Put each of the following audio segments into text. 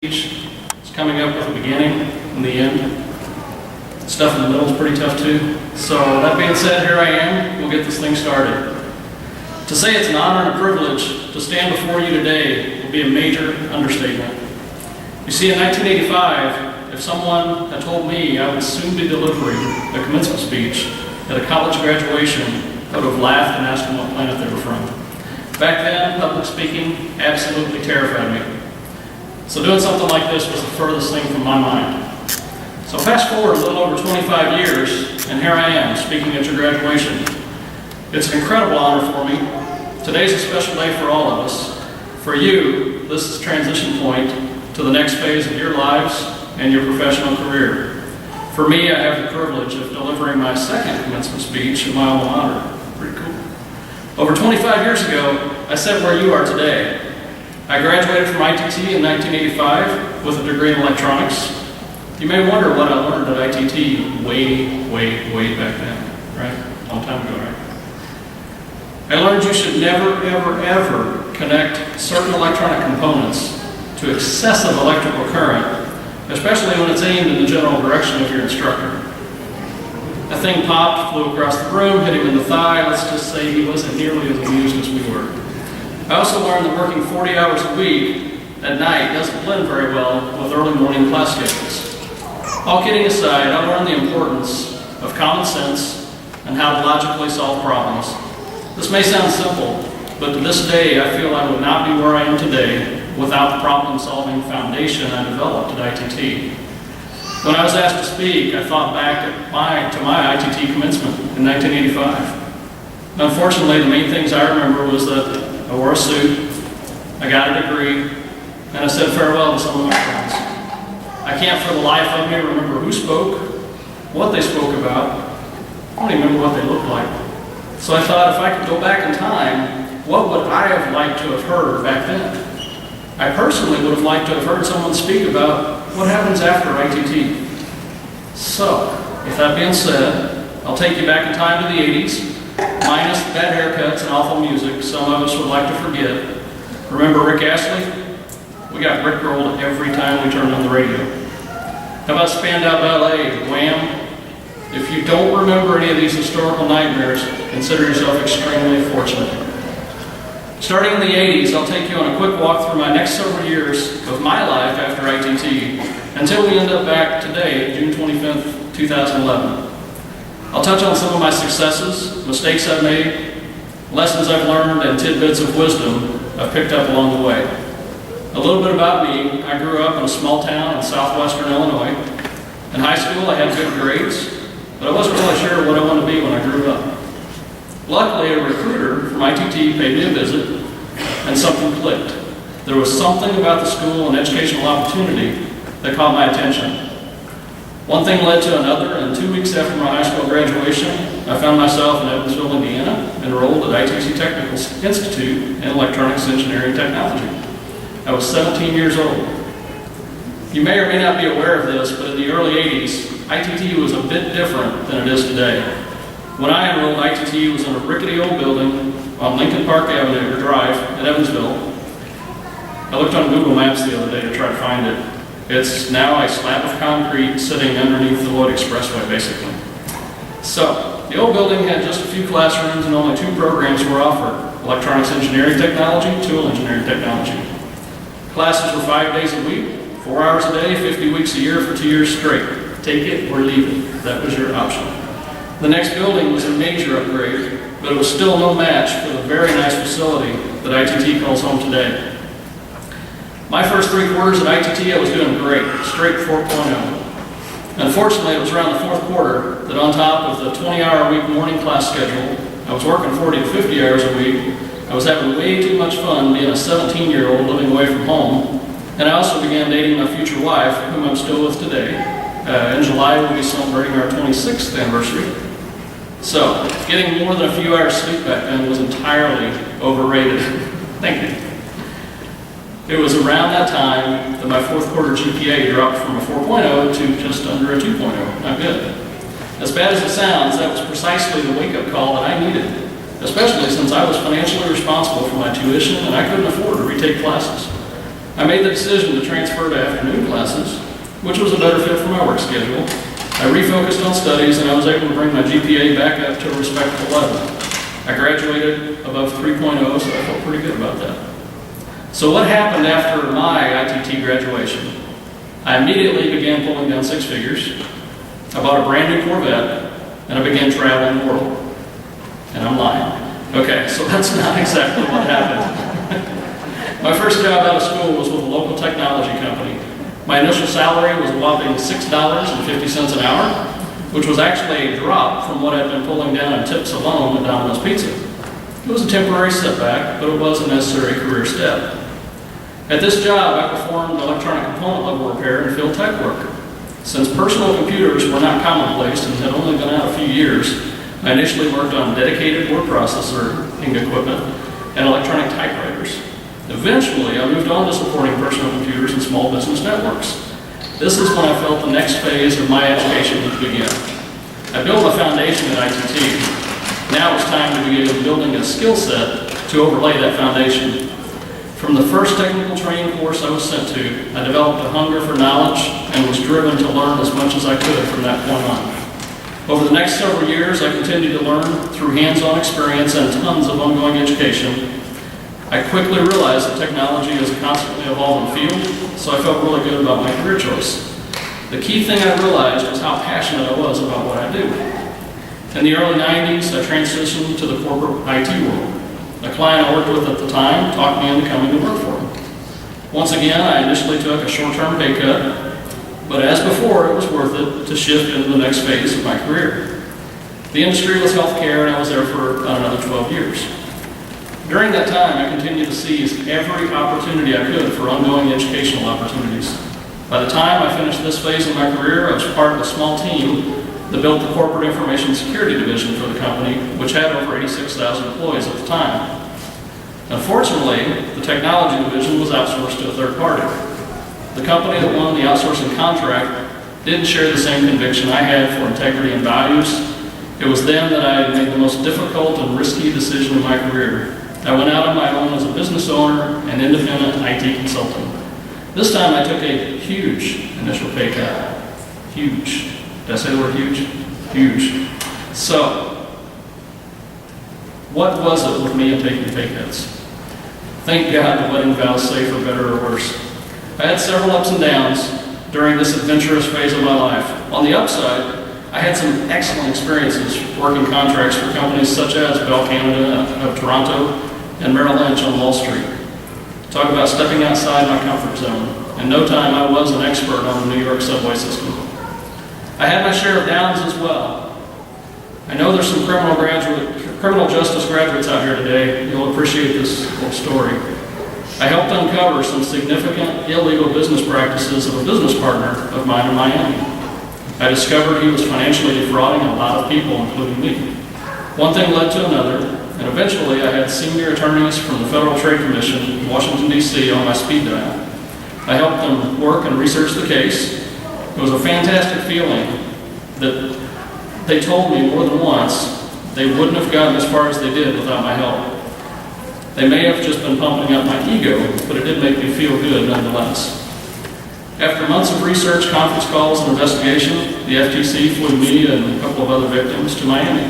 It's coming up with a beginning and the end. Stuff in the middle is pretty tough too. So that being said, here I am. We'll get this thing started. To say it's an honor and a privilege to stand before you today will be a major understatement. You see, in 1985, if someone had told me I would soon be delivering a commencement speech at a college graduation, I would have laughed and asked them what planet they were from. Back then, public speaking absolutely terrified me. So doing something like this was the furthest thing from my mind. So fast forward a little over 25 years, and here I am, speaking at your graduation. It's an incredible honor for me. Today's a special day for all of us. For you, this is a transition point to the next phase of your lives and your professional career. For me, I have the privilege of delivering my second commencement speech at my alma mater. Pretty cool. Over 25 years ago, I sat where you are today. I graduated from ITT in 1985 with a degree in electronics. You may wonder what I learned at ITT way back then, right? A long time ago, right? I learned you should never, ever connect certain electronic components to excessive electrical current, especially when it's aimed in the general direction of your instructor. A thing popped, flew across the room, hit him in the thigh. Let's just say he wasn't nearly as amused as we were. I also learned that working 40 hours a week at night doesn't blend very well with early morning class schedules. All kidding aside, I learned the importance of common sense and how to logically solve problems. This may sound simple, but to this day I feel I would not be where I am today without the problem-solving foundation I developed at ITT. When I was asked to speak, I thought back to my ITT commencement in 1985. Unfortunately, the main things I remember was that I wore a suit, I got a degree, and I said farewell to some of my friends. I can't for the life of me remember who spoke, what they spoke about. I don't even remember what they looked like. So I thought if I could go back in time, what would I have liked to have heard back then? I personally would have liked to have heard someone speak about what happens after ITT. So, with that being said, I'll take you back in time to the 80s. Minus the bad haircuts and awful music some of us would like to forget. Remember Rick Astley? We got rickrolled every time we turned on the radio. How about Spandau Ballet, Wham? If you don't remember any of these historical nightmares, consider yourself extremely fortunate. Starting in the 80s, I'll take you on a quick walk through my next several years of my life after ITT until we end up back today, June 25th, 2011. I'll touch on some of my successes, mistakes I've made, lessons I've learned, and tidbits of wisdom I've picked up along the way. A little bit about me: I grew up in a small town in southwestern Illinois. In high school, I had good grades, but I wasn't really sure what I wanted to be when I grew up. Luckily, a recruiter from ITT paid me a visit, and something clicked. There was something about the school and educational opportunity that caught my attention. One thing led to another, and 2 weeks after my high school graduation, I found myself in Evansville, Indiana, enrolled at ITT Technical Institute in Electronics Engineering Technology. I was 17 years old. You may or may not be aware of this, but in the early 80s, ITT was a bit different than it is today. When I enrolled, ITT was in a rickety old building on Lincoln Park Avenue Drive in Evansville. I looked on Google Maps the other day to try to find it. It's now a slab of concrete sitting underneath the Lloyd Expressway, basically. So, the old building had just a few classrooms and only 2 programs were offered: Electronics Engineering Technology, Tool Engineering Technology. Classes were 5 days a week, 4 hours a day, 50 weeks a year for 2 years straight. Take it or leave it. That was your option. The next building was a major upgrade, but it was still no match for the very nice facility that ITT calls home today. My first 3 quarters at ITT, I was doing great, straight 4.0. Unfortunately, it was around the 4th quarter that on top of the 20-hour-a-week morning class schedule, I was working 40 to 50 hours a week. I was having way too much fun being a 17-year-old living away from home, and I also began dating my future wife, whom I'm still with today. In July, we'll be celebrating our 26th anniversary. So, getting more than a few hours sleep back then was entirely overrated. Thank you. It was around that time that my 4th quarter GPA dropped from a 4.0 to just under a 2.0. Not good. As bad as it sounds, that was precisely the wake-up call that I needed, especially since I was financially responsible for my tuition and I couldn't afford to retake classes. I made the decision to transfer to afternoon classes, which was a better fit for my work schedule. I refocused on studies, and I was able to bring my GPA back up to a respectable level. I graduated above 3.0, so I felt pretty good about that. So what happened after my ITT graduation? I immediately began pulling down six figures. I bought a brand new Corvette, and I began traveling the world. And I'm lying. Okay, so that's not exactly what happened. My first job out of school was with a local technology company. My initial salary was a whopping $6.50 an hour, which was actually a drop from what I'd been pulling down in tips alone at Domino's Pizza. It was a temporary setback, but it was a necessary career step. At this job, I performed electronic component level repair and field tech work. Since personal computers were not commonplace and had only been out a few years, I initially worked on dedicated word processing equipment and electronic typewriters. Eventually, I moved on to supporting personal computers and small business networks. This is when I felt the next phase of my education would begin. I built a foundation at ITT. Now it's time to begin building a skill set to overlay that foundation. From the first technical training course I was sent to, I developed a hunger for knowledge and was driven to learn as much as I could from that point on. Over the next several years, I continued to learn through hands-on experience and tons of ongoing education. I quickly realized that technology is a constantly evolving field, so I felt really good about my career choice. The key thing I realized was how passionate I was about what I do. In the early 90s, I transitioned to the corporate IT world. A client I worked with at the time talked me into coming to work for him. Once again, I initially took a short-term pay cut, but as before, it was worth it to shift into the next phase of my career. The industry was healthcare, and I was there for about another 12 years. During that time, I continued to seize every opportunity I could for ongoing educational opportunities. By the time I finished this phase of my career, I was part of a small team that built the corporate information security division for the company, which had over 86,000 employees at the time. Unfortunately, the technology division was outsourced to a third party. The company that won the outsourcing contract didn't share the same conviction I had for integrity and values. It was then that I made the most difficult and risky decision in my career. I went out on my own as a business owner and independent IT consultant. This time I took a huge initial pay cut. Huge. Did I say the word huge? Huge. So, what was it with me and taking pay cuts? Thank God the wedding vows say for better or worse. I had several ups and downs during this adventurous phase of my life. On the upside, I had some excellent experiences working contracts for companies such as Bell Canada of Toronto and Merrill Lynch on Wall Street. Talk about stepping outside my comfort zone. In no time, I was an expert on the New York subway system. I had my share of downs as well. I know there's some criminal justice graduates out here today. You'll appreciate this little story. I helped uncover some significant illegal business practices of a business partner of mine in Miami. I discovered he was financially defrauding a lot of people, including me. One thing led to another, and eventually I had senior attorneys from the Federal Trade Commission in Washington, D.C. on my speed dial. I helped them work and research the case. It was a fantastic feeling that they told me more than once they wouldn't have gotten as far as they did without my help. They may have just been pumping up my ego, but it did make me feel good nonetheless. After months of research, conference calls, and investigation, the FTC flew me and a couple of other victims to Miami.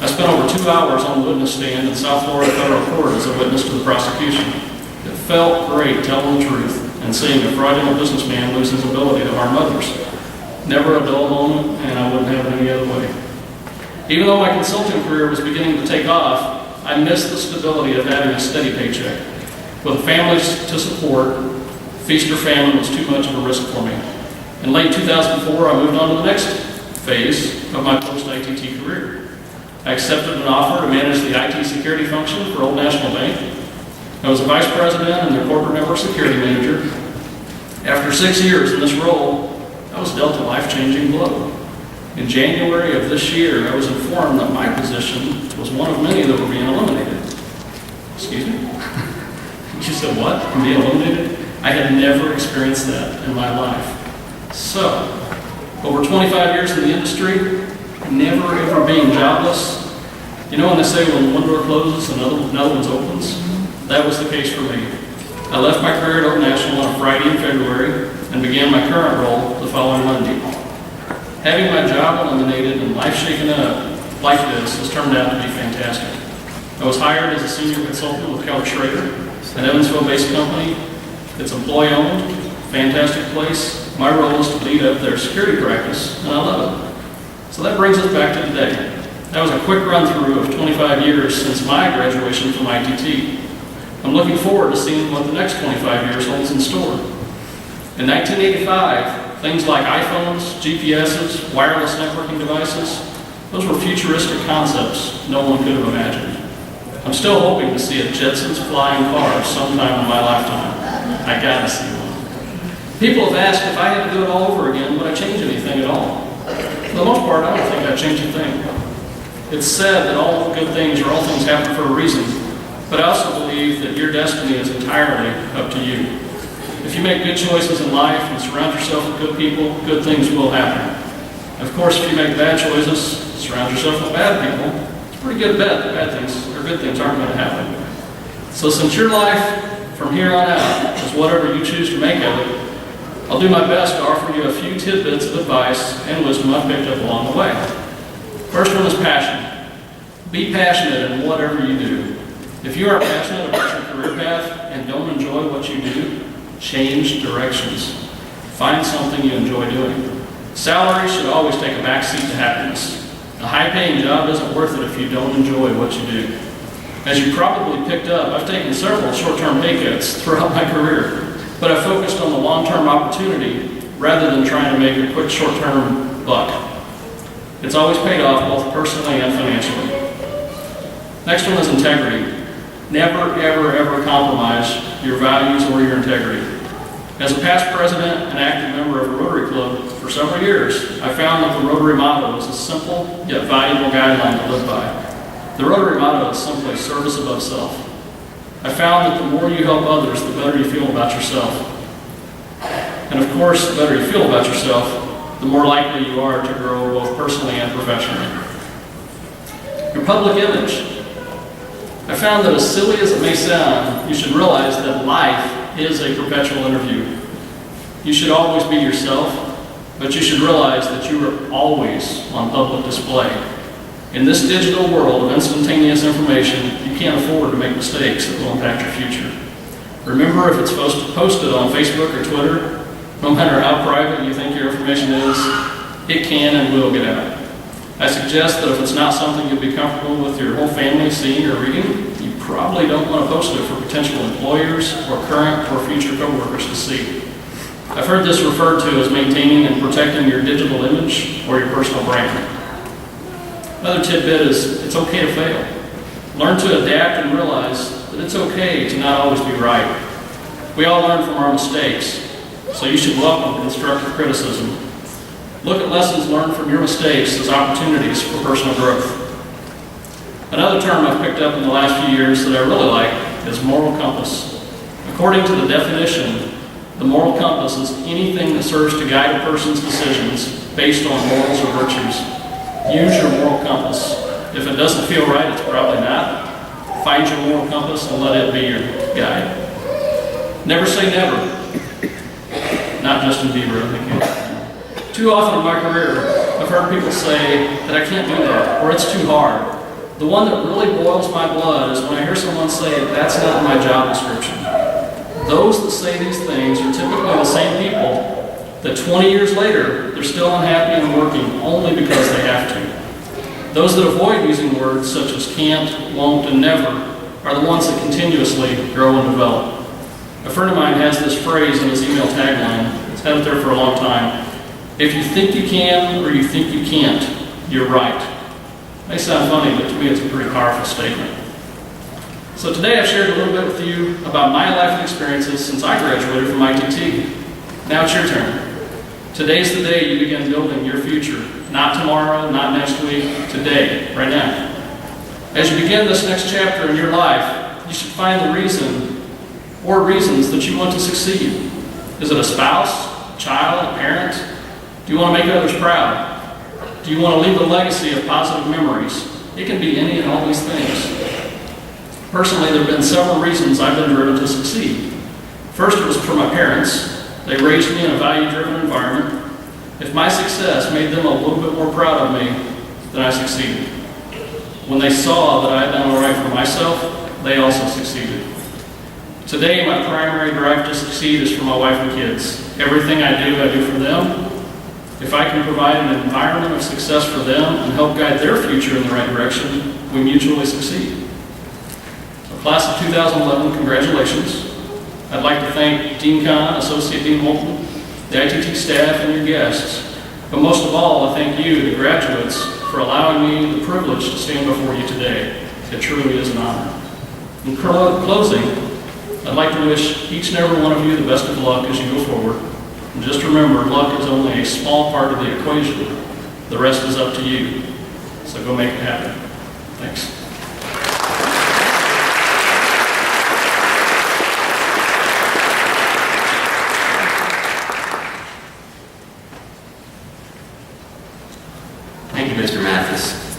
I spent over 2 hours on the witness stand in South Florida Federal Court as a witness to the prosecution. It felt great telling the truth and seeing a fraudulent businessman lose his ability to harm others. Never a dull moment, and I wouldn't have it any other way. Even though my consulting career was beginning to take off, I missed the stability of having a steady paycheck. With families to support, feast or famine was too much of a risk for me. In late 2004, I moved on to the next phase of my post-ITT career. I accepted an offer to manage the IT security function for Old National Bank. I was a vice president and their corporate network security manager. After 6 years in this role, I was dealt a life-changing blow. In January of this year, I was informed that my position was one of many that were being eliminated. Excuse me? You said what? I'm being eliminated? I had never experienced that in my life. So, over 25 years in the industry, never ever being jobless. You know when they say when one door closes, another one opens? That was the case for me. I left my career at Old National on a Friday in February and began my current role the following Monday. Having my job eliminated and life shaken up like this has turned out to be fantastic. I was hired as a senior consultant with Keller Schrader, an Evansville-based company. It's employee-owned, fantastic place. My role is to lead up their security practice, and I love it. So that brings us back to today. That was a quick run-through of 25 years since my graduation from ITT. I'm looking forward to seeing what the next 25 years holds in store. In 1985, things like iPhones, GPSs, wireless networking devices, those were futuristic concepts no one could have imagined. I'm still hoping to see a Jetsons flying car sometime in my lifetime. I gotta see one. People have asked if I had to do it all over again, would I change anything at all? For the most part, I don't think I'd change a thing. It's said that all good things or all things happen for a reason, but I also believe that your destiny is entirely up to you. If you make good choices in life and surround yourself with good people, good things will happen. Of course, if you make bad choices, surround yourself with bad people, it's pretty good bet that bad things or good things aren't going to happen. So since your life from here on out is whatever you choose to make of it, I'll do my best to offer you a few tidbits of advice and wisdom I've picked up along the way. First one is passion. Be passionate in whatever you do. If you are passionate about your career path and don't enjoy what you do, change directions. Find something you enjoy doing. Salary should always take a backseat to happiness. A high-paying job isn't worth it if you don't enjoy what you do. As you probably picked up, I've taken several short-term pay cuts throughout my career, but I focused on the long-term opportunity rather than trying to make a quick short-term buck. It's always paid off both personally and financially. Next one is integrity. Never, ever, ever compromise your values or your integrity. As a past president and active member of a Rotary Club for several years, I found that the Rotary motto is a simple yet valuable guideline to live by. The Rotary motto is simply service above self. I found that the more you help others, the better you feel about yourself. And of course, the better you feel about yourself, the more likely you are to grow both personally and professionally. Your public image. I found that as silly as it may sound, you should realize that life is a perpetual interview. You should always be yourself, but you should realize that you are always on public display. In this digital world of instantaneous information, you can't afford to make mistakes that will impact your future. Remember, if it's posted on Facebook or Twitter, no matter how private you think your information is, it can and will get out. I suggest that if it's not something you'll be comfortable with your whole family seeing or reading, you probably don't want to post it for potential employers or current or future coworkers to see. I've heard this referred to as maintaining and protecting your digital image or your personal brand. Another tidbit is it's okay to fail. Learn to adapt and realize that it's okay to not always be right. We all learn from our mistakes, so you should welcome constructive criticism. Look at lessons learned from your mistakes as opportunities for personal growth. Another term I've picked up in the last few years that I really like is moral compass. According to the definition, the moral compass is anything that serves to guide a person's decisions based on morals or virtues. Use your moral compass. If it doesn't feel right, it's probably not. Find your moral compass and let it be your guide. Never say never. Not Justin Bieber, I think. Too often in my career, I've heard people say that I can't do that, or it's too hard. The one that really boils my blood is when I hear someone say, that's not my job description. Those that say these things are typically the same people that 20 years later, they're still unhappy and working only because they have to. Those that avoid using words such as can't, won't, and never are the ones that continuously grow and develop. A friend of mine has this phrase in his email tagline. It's had it there for a long time. If you think you can or you think you can't, you're right. May sound funny, but to me it's a pretty powerful statement. So today I've shared a little bit with you about my life experiences since I graduated from ITT. Now it's your turn. Today's the day you begin building your future. Not tomorrow, not next week, today, right now. As you begin this next chapter in your life, you should find the reason or reasons that you want to succeed. Is it a spouse, a child, a parent? Do you want to make others proud? Do you want to leave a legacy of positive memories? It can be any and all these things. Personally, there have been several reasons I've been driven to succeed. First, it was for my parents. They raised me in a value-driven environment. If my success made them a little bit more proud of me, then I succeeded. When they saw that I had done all right for myself, they also succeeded. Today, my primary drive to succeed is for my wife and kids. Everything I do for them. If I can provide an environment of success for them and help guide their future in the right direction, we mutually succeed. So, class of 2011, congratulations. I'd like to thank Dean Kahn, Associate Dean Moulton, the ITT staff, and your guests. But most of all, I thank you, the graduates, for allowing me the privilege to stand before you today. It truly is an honor. In closing, I'd like to wish each and every one of you the best of luck as you go forward. And just remember, luck is only a small part of the equation. The rest is up to you. So go make it happen. Thanks. Thank you, Mr. Mathis.